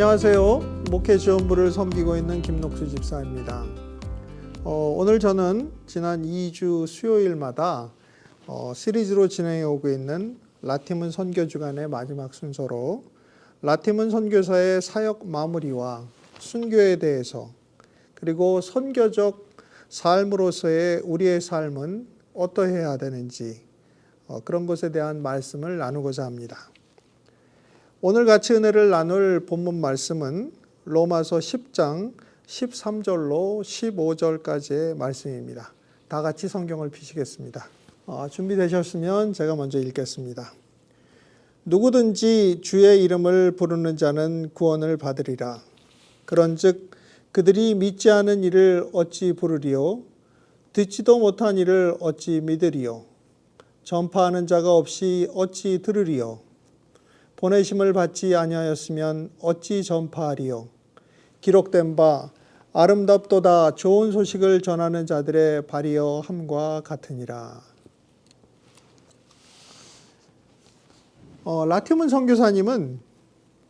안녕하세요. 목회지원부를 섬기고 있는 김록수 집사입니다. 오늘 저는 지난 2주 수요일마다 시리즈로 진행해 오고 있는 라티문 선교주간의 마지막 순서로 라티문 선교사의 사역 마무리와 순교에 대해서, 그리고 선교적 삶으로서의 우리의 삶은 어떠해야 되는지 그런 것에 대한 말씀을 나누고자 합니다. 오늘 같이 은혜를 나눌 본문 말씀은 로마서 10장 13절로 15절까지의 말씀입니다. 다 같이 성경을 펴시겠습니다. 준비되셨으면 제가 먼저 읽겠습니다. 누구든지 주의 이름을 부르는 자는 구원을 받으리라. 그런즉 그들이 믿지 않은 이를 어찌 부르리요? 듣지도 못한 이를 어찌 믿으리요? 전파하는 자가 없이 어찌 들으리요? 보내심을 받지 아니하였으면 어찌 전파하리요? 기록된 바 아름답도다 좋은 소식을 전하는 자들의 발이여 함과 같으니라. 라티문 선교사님은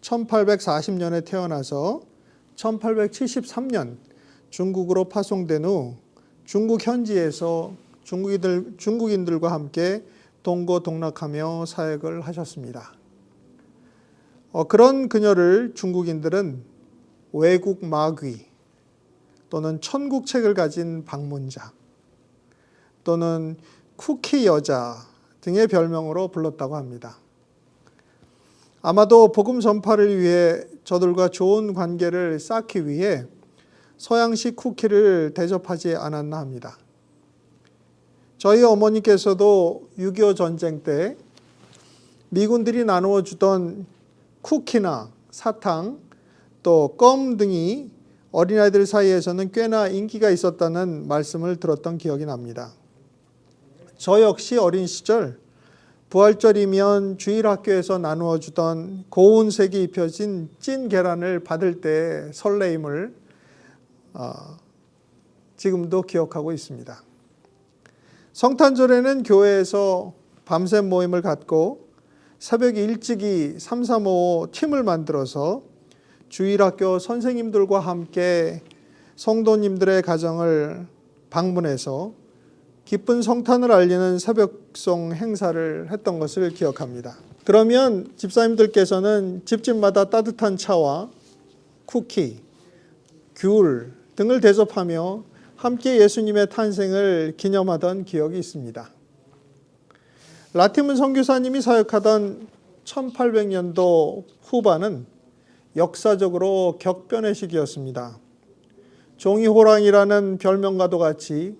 1840년에 태어나서 1873년 중국으로 파송된 후 중국 현지에서 중국인들과 함께 동고동락하며 사역을 하셨습니다. 그런 그녀를 중국인들은 외국 마귀 또는 천국책을 가진 방문자 또는 쿠키 여자 등의 별명으로 불렀다고 합니다. 아마도 복음 전파를 위해 저들과 좋은 관계를 쌓기 위해 서양식 쿠키를 대접하지 않았나 합니다. 저희 어머니께서도 6.25 전쟁 때 미군들이 나누어 주던 쿠키나 사탕 또 껌 등이 어린아이들 사이에서는 꽤나 인기가 있었다는 말씀을 들었던 기억이 납니다. 저 역시 어린 시절 부활절이면 주일학교에서 나누어 주던 고운색이 입혀진 찐 계란을 받을 때의 설레임을 지금도 기억하고 있습니다. 성탄절에는 교회에서 밤샘 모임을 갖고 새벽 일찍이 335 팀을 만들어서 주일학교 선생님들과 함께 성도님들의 가정을 방문해서 기쁜 성탄을 알리는 새벽송 행사를 했던 것을 기억합니다. 그러면 집사님들께서는 집집마다 따뜻한 차와 쿠키, 귤 등을 대접하며 함께 예수님의 탄생을 기념하던 기억이 있습니다. 라티문 선교사님이 사역하던 1800년도 후반은 역사적으로 격변의 시기였습니다. 종이호랑이라는 별명과도 같이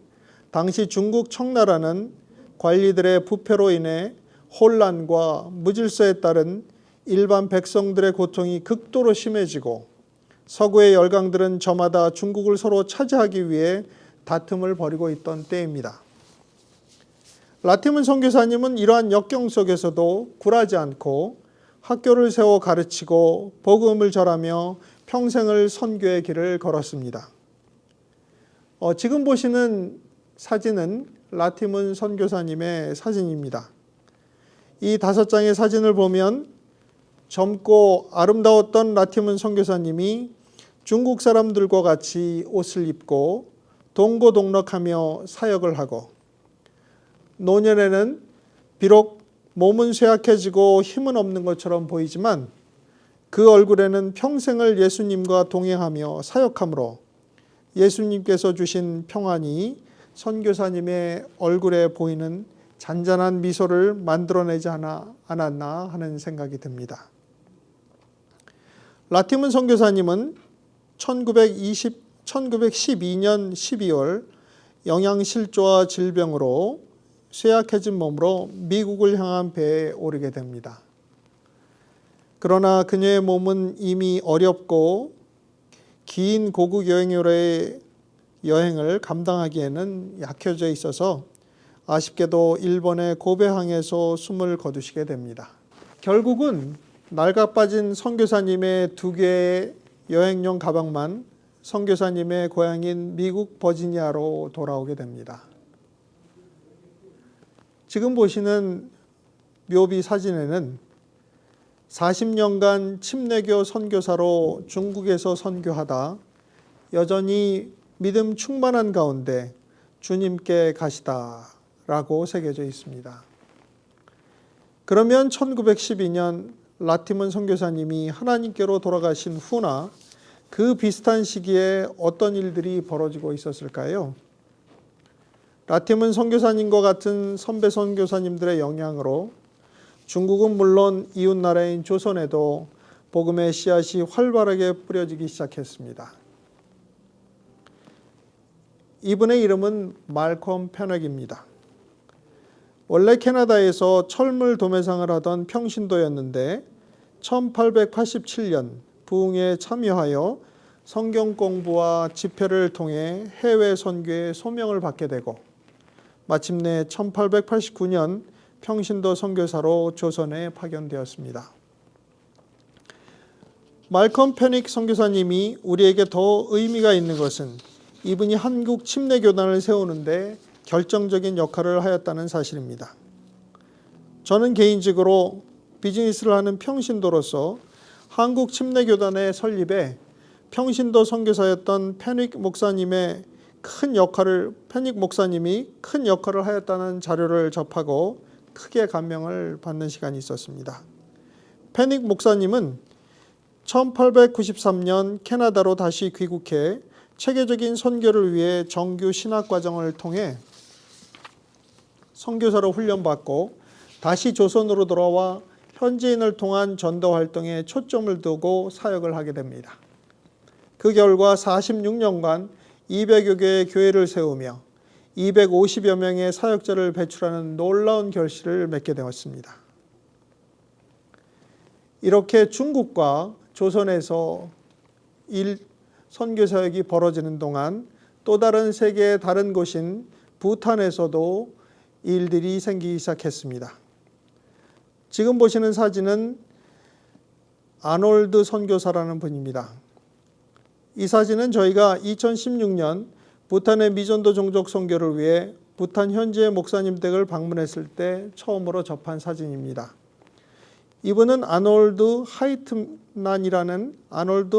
당시 중국 청나라는 관리들의 부패로 인해 혼란과 무질서에 따른 일반 백성들의 고통이 극도로 심해지고 서구의 열강들은 저마다 중국을 서로 차지하기 위해 다툼을 벌이고 있던 때입니다. 라티문 선교사님은 이러한 역경 속에서도 굴하지 않고 학교를 세워 가르치고 복음을 전하며 평생을 선교의 길을 걸었습니다. 지금 보시는 사진은 라티문 선교사님의 사진입니다. 이 5장의 사진을 보면 젊고 아름다웠던 라티문 선교사님이 중국 사람들과 같이 옷을 입고 동고동락하며 사역을 하고, 노년에는 비록 몸은 쇠약해지고 힘은 없는 것처럼 보이지만 그 얼굴에는 평생을 예수님과 동행하며 사역함으로 예수님께서 주신 평안이 선교사님의 얼굴에 보이는 잔잔한 미소를 만들어내지 않았나 하는 생각이 듭니다. 라티문 선교사님은 1912년 12월 영양실조와 질병으로 쇠약해진 몸으로 미국을 향한 배에 오르게 됩니다. 그러나 그녀의 몸은 이미 어렵고 긴 고국 여행료의 여행을 감당하기에는 약해져 있어서 아쉽게도 일본의 고베항에서 숨을 거두시게 됩니다. 결국은 낡아빠진 선교사님의 2개의 여행용 가방만 선교사님의 고향인 미국 버지니아로 돌아오게 됩니다. 지금 보시는 묘비 사진에는 40년간 침례교 선교사로 중국에서 선교하다 여전히 믿음 충만한 가운데 주님께 가시다라고 새겨져 있습니다. 그러면 1912년 라티문 선교사님이 하나님께로 돌아가신 후나 그 비슷한 시기에 어떤 일들이 벌어지고 있었을까요? 라티문 선교사님과 같은 선배 선교사님들의 영향으로 중국은 물론 이웃나라인 조선에도 복음의 씨앗이 활발하게 뿌려지기 시작했습니다. 이분의 이름은 말콤 페넥입니다. 원래 캐나다에서 철물 도매상을 하던 평신도였는데 1887년 부흥에 참여하여 성경 공부와 집회를 통해 해외 선교에 소명을 받게 되고 마침내 1889년 평신도 선교사로 조선에 파견되었습니다. 말콤 페닉 선교사님이 우리에게 더 의미가 있는 것은 이분이 한국 침례교단을 세우는데 결정적인 역할을 하였다는 사실입니다. 저는 개인적으로 비즈니스를 하는 평신도로서 한국 침례교단의 설립에 평신도 선교사였던 페닉 목사님이 큰 역할을 하였다는 자료를 접하고 크게 감명을 받는 시간이 있었습니다. 페닉 목사님은 1893년 캐나다로 다시 귀국해 체계적인 선교를 위해 정규 신학과정을 통해 선교사로 훈련받고 다시 조선으로 돌아와 현지인을 통한 전도 활동에 초점을 두고 사역을 하게 됩니다. 그 결과 46년간 200여 개의 교회를 세우며 250여 명의 사역자를 배출하는 놀라운 결실을 맺게 되었습니다. 이렇게 중국과 조선에서 선교 사역이 벌어지는 동안 또 다른 세계의 다른 곳인 부탄에서도 일들이 생기기 시작했습니다. 지금 보시는 사진은 아놀드 선교사라는 분입니다. 이 사진은 저희가 2016년 부탄의 미전도 종족 선교를 위해 부탄 현지의 목사님 댁을 방문했을 때 처음으로 접한 사진입니다. 이분은 아놀드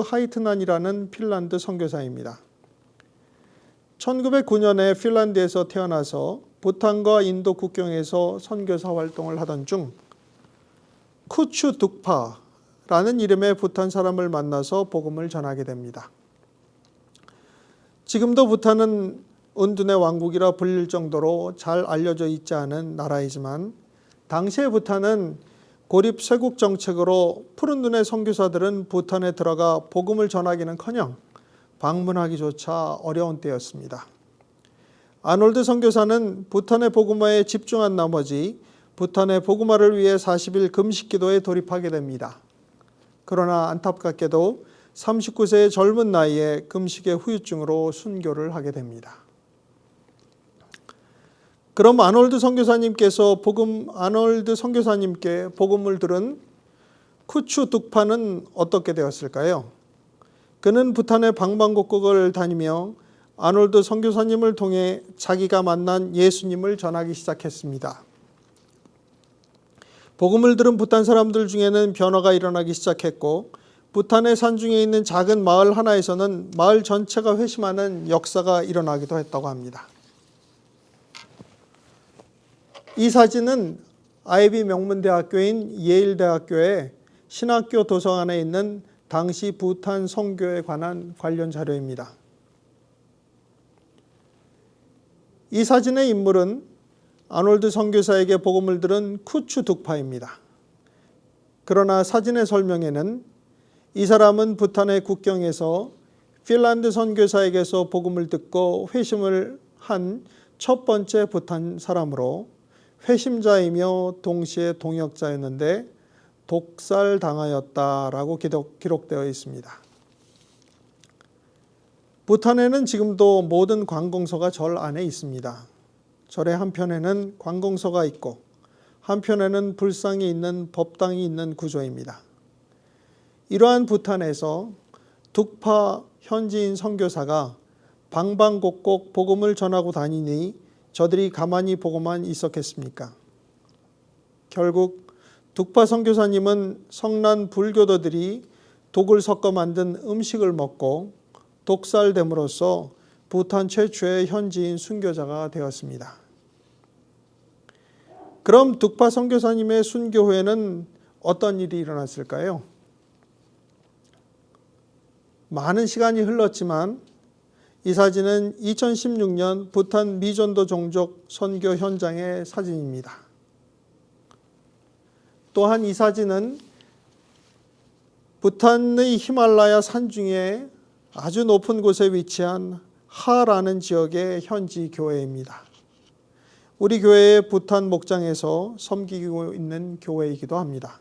하이트난이라는 핀란드 선교사입니다. 1909년에 핀란드에서 태어나서 부탄과 인도 국경에서 선교사 활동을 하던 중 쿠추 둑파라는 이름의 부탄 사람을 만나서 복음을 전하게 됩니다. 지금도 부탄은 은둔의 왕국이라 불릴 정도로 잘 알려져 있지 않은 나라이지만 당시의 부탄은 고립 쇄국 정책으로 푸른 눈의 선교사들은 부탄에 들어가 복음을 전하기는커녕 방문하기조차 어려운 때였습니다. 아놀드 선교사는 부탄의 복음화에 집중한 나머지 부탄의 복음화를 위해 40일 금식 기도에 돌입하게 됩니다. 그러나 안타깝게도 39세의 젊은 나이에 금식의 후유증으로 순교를 하게 됩니다. 그럼 아놀드 선교사님께 복음을 들은 쿠추 둑파는 어떻게 되었을까요? 그는 부탄의 방방곡곡을 다니며 아놀드 선교사님을 통해 자기가 만난 예수님을 전하기 시작했습니다. 복음을 들은 부탄 사람들 중에는 변화가 일어나기 시작했고 부탄의 산중에 있는 작은 마을 하나에서는 마을 전체가 회심하는 역사가 일어나기도 했다고 합니다. 이 사진은 아이비 명문대학교인 예일대학교의 신학교 도서관에 있는 당시 부탄 선교에 관한 관련 자료입니다. 이 사진의 인물은 아놀드 선교사에게 복음을 들은 쿠추 둑파입니다. 그러나 사진의 설명에는 이 사람은 부탄의 국경에서 핀란드 선교사에게서 복음을 듣고 회심을 한 첫 번째 부탄 사람으로 회심자이며 동시에 동역자였는데 독살당하였다라고 기록되어 있습니다. 부탄에는 지금도 모든 관공서가 절 안에 있습니다. 절의 한편에는 관공서가 있고 한편에는 불상이 있는 법당이 있는 구조입니다. 이러한 부탄에서 둑파 현지인 선교사가 방방곡곡 복음을 전하고 다니니 저들이 가만히 보고만 있었겠습니까? 결국 둑파 선교사님은 성난 불교도들이 독을 섞어 만든 음식을 먹고 독살됨으로써 부탄 최초의 현지인 순교자가 되었습니다. 그럼 둑파 선교사님의 순교 후에는 어떤 일이 일어났을까요? 많은 시간이 흘렀지만 이 사진은 2016년 부탄 미전도 종족 선교 현장의 사진입니다. 또한 이 사진은 부탄의 히말라야 산 중에 아주 높은 곳에 위치한 하라는 지역의 현지 교회입니다. 우리 교회의 부탄 목장에서 섬기고 있는 교회이기도 합니다.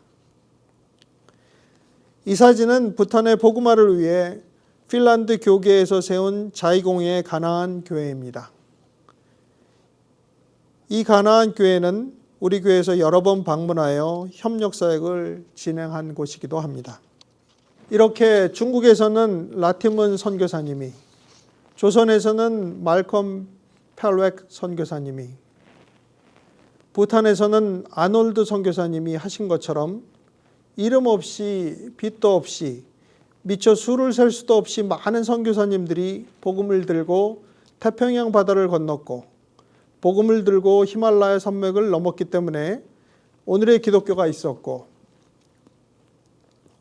이 사진은 부탄의 복음화를 위해 핀란드 교계에서 세운 자이공의 가나안 교회입니다. 이 가나안 교회는 우리 교회에서 여러 번 방문하여 협력 사역을 진행한 곳이기도 합니다. 이렇게 중국에서는 라티문 선교사님이, 조선에서는 말컴 펠웩 선교사님이, 부탄에서는 아놀드 선교사님이 하신 것처럼 이름 없이 빛도 없이 미처 수를 셀 수도 없이 많은 선교사님들이 복음을 들고 태평양 바다를 건넜고 복음을 들고 히말라야 산맥을 넘었기 때문에 오늘의 기독교가 있었고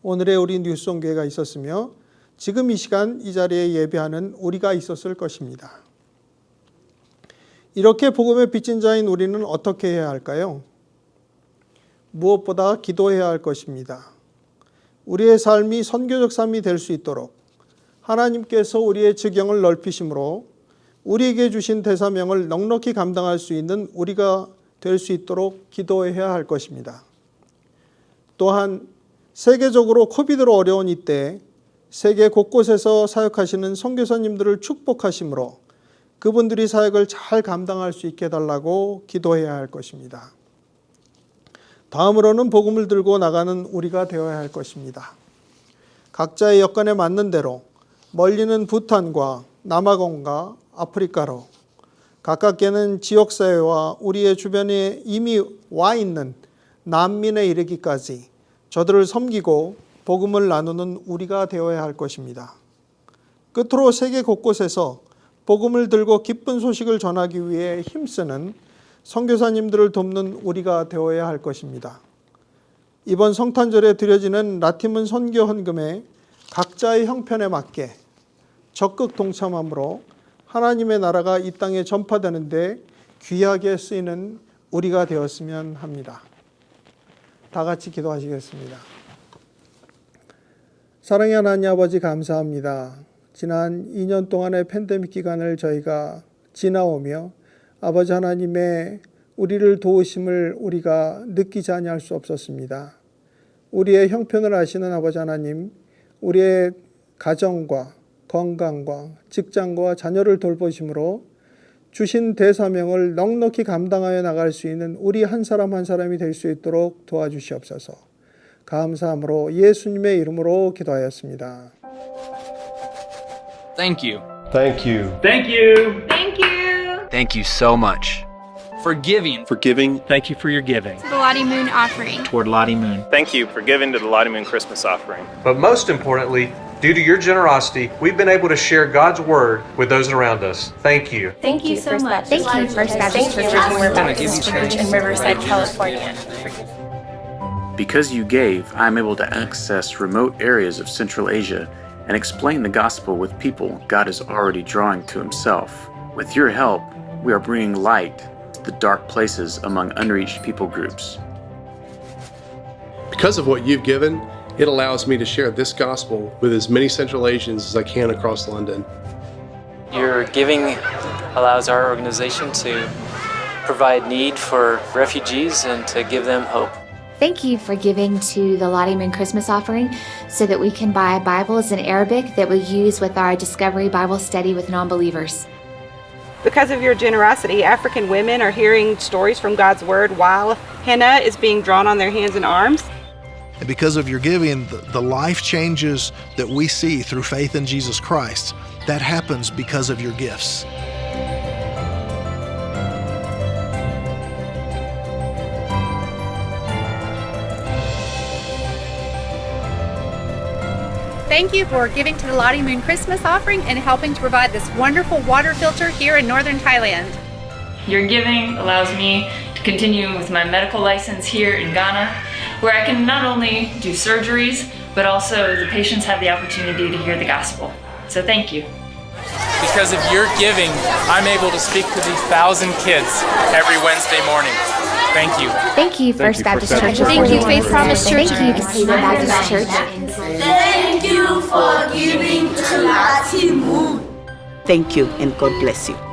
오늘의 우리 뉴스온 교회가 있었으며 지금 이 시간 이 자리에 예배하는 우리가 있었을 것입니다. 이렇게 복음의 빚진 자인 우리는 어떻게 해야 할까요? 무엇보다 기도해야 할 것입니다. 우리의 삶이 선교적 삶이 될 수 있도록 하나님께서 우리의 지경을 넓히심으로 우리에게 주신 대사명을 넉넉히 감당할 수 있는 우리가 될 수 있도록 기도해야 할 것입니다. 또한 세계적으로 코비드로 어려운 이때 세계 곳곳에서 사역하시는 선교사님들을 축복하심으로 그분들이 사역을 잘 감당할 수 있게 해달라고 기도해야 할 것입니다. 다음으로는 복음을 들고 나가는 우리가 되어야 할 것입니다. 각자의 여건에 맞는 대로 멀리는 부탄과 남아공과 아프리카로, 가깝게는 지역사회와 우리의 주변에 이미 와 있는 난민에 이르기까지 저들을 섬기고 복음을 나누는 우리가 되어야 할 것입니다. 끝으로 세계 곳곳에서 복음을 들고 기쁜 소식을 전하기 위해 힘쓰는 선교사님들을 돕는 우리가 되어야 할 것입니다. 이번 성탄절에 드려지는 라티문 선교 헌금에 각자의 형편에 맞게 적극 동참함으로 하나님의 나라가 이 땅에 전파되는데 귀하게 쓰이는 우리가 되었으면 합니다. 다 같이 기도하시겠습니다. 사랑의 하나님 아버지 감사합니다. 지난 2년 동안의 팬데믹 기간을 저희가 지나오며 아버지 하나님의 우리를 도우심을 우리가 느끼지 아니할 수 없었습니다. 우리의 형편을 아시는 아버지 하나님, 우리의 가정과 건강과 직장과 자녀를 돌보심으로 주신 대사명을 넉넉히 감당하여 나갈 수 있는 우리 한 사람 한 사람이 될 수 있도록 도와주시옵소서. 감사함으로 예수님의 이름으로 기도하였습니다. Thank you. Thank you. Thank you. Thank you. Thank you so much. For giving. For giving. Thank you for your giving. The Lottie Moon offering. Toward Lottie Moon. Thank you for giving to the Lottie Moon Christmas offering. But most importantly, due to your generosity, we've been able to share God's Word with those around us. Thank you. Thank you so much. Thank you, First Baptist Church of Redeemer Baptist Church in Riverside, California. Because you gave, I am able to access remote areas of Central Asia and explain the gospel with people God is already drawing to Himself. With your help, we are bringing light to the dark places among unreached people groups. Because of what you've given, it allows me to share this gospel with as many Central Asians as I can across London. Your giving allows our organization to provide need for refugees and to give them hope. Thank you for giving to the Lottie Moon Christmas offering so that we can buy Bibles in Arabic that we use with our Discovery Bible study with non-believers. Because of your generosity, African women are hearing stories from God's Word while henna is being drawn on their hands and arms. And because of your giving, the life changes that we see through faith in Jesus Christ, that happens because of your gifts. Thank you for giving to the Lottie Moon Christmas offering and helping to provide this wonderful water filter here in northern Thailand. Your giving allows me to continue with my medical license here in Ghana, where I can not only do surgeries, but also the patients have the opportunity to hear the gospel. So thank you. Because of your giving, I'm able to speak to these 1,000 kids every Wednesday morning. Thank you. Thank you, First Baptist Church. Thank you, Faith Promise Church. Thank you, Cedar Baptist Church. Thank you for giving to Lottie Moon. Thank you and God bless you.